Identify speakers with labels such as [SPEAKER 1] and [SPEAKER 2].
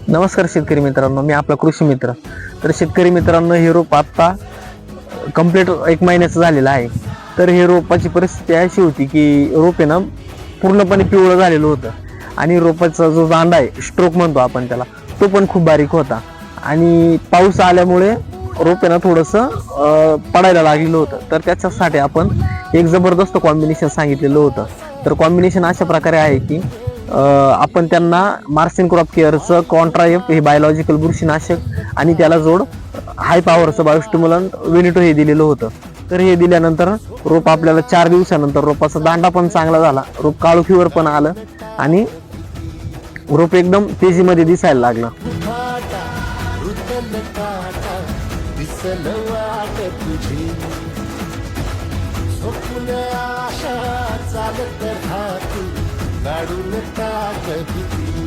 [SPEAKER 1] नमस्कार शेतकरी मित्रांनो, मी आपला कृषी मित्र. तर शेतकरी मित्रांनो, हे रोप आता कंप्लीट 1 महिन्याचं झालेलं आहे. तर हे रोपाची परिस्थिती अशी होती की रोप आहे ना पूर्णपणे पिवळं झालेलं होतं आणि रोपाचा जो दांडा आहे, स्ट्रोक म्हणतो आपण त्याला, तो पण खूप बारीक होता. आणि पाऊस आल्यामुळे रोप आहे ना थोडंसं पडायला लागलेलं होतं. तर त्याच्यासाठी आपण एक जबरदस्त कॉम्बिनेशन सांगितलेलं होतं. तर कॉम्बिनेशन अशा प्रकारे आहे की आपण त्यांना मार्सिन क्रॉप केअरचं कॉन्ट्राएफ हे बायोलॉजिकल बुरशीनाशक आणि त्याला जोड हाय पॉवरचं बायोस्टिम्युलंट वेनिटो हे दिलेलं होतं. तर हे दिल्यानंतर रोप आपल्याला 4 दिवसानंतर रोपाचा दांडा पण चांगला झाला, रोप काळोखीवर पण आलं आणि रोप एकदम तेजीमध्ये दिसायला लागलं.
[SPEAKER 2] चालत राहते काढून टाक भीती.